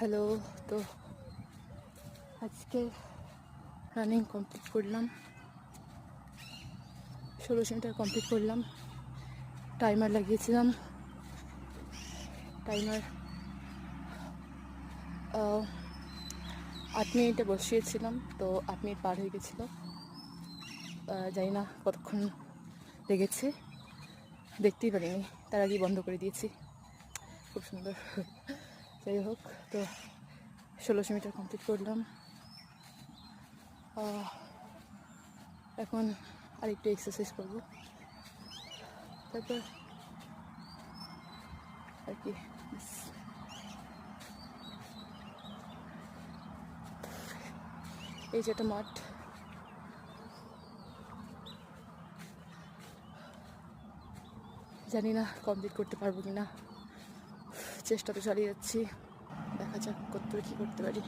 Hello. তো আজকে running complete করলাম, 1600 মিটার কমপ্লিট করলাম। টাইমার লাগিয়েছিলাম, টাইমার 8 মিনিটে বসিয়েছিলাম, তো 8 মিনিট পার হয়ে গেছিলো। জানি না কতক্ষণ লেগেছে, দেখতেই পারিনি, তার আগেই বন্ধ করে দিয়েছি। খুব সুন্দর। যাই হোক, তো 1600 মিটার কমপ্লিট করলাম। এখন আরেকটু এক্সারসাইজ করবো, তারপর আর কি। এই যেটা মাঠ, জানি না কমপ্লিট করতে পারবো কিনা, চেষ্টা তো চালিয়ে যাচ্ছি, দেখা যাক কতদূর কী করতে পারি।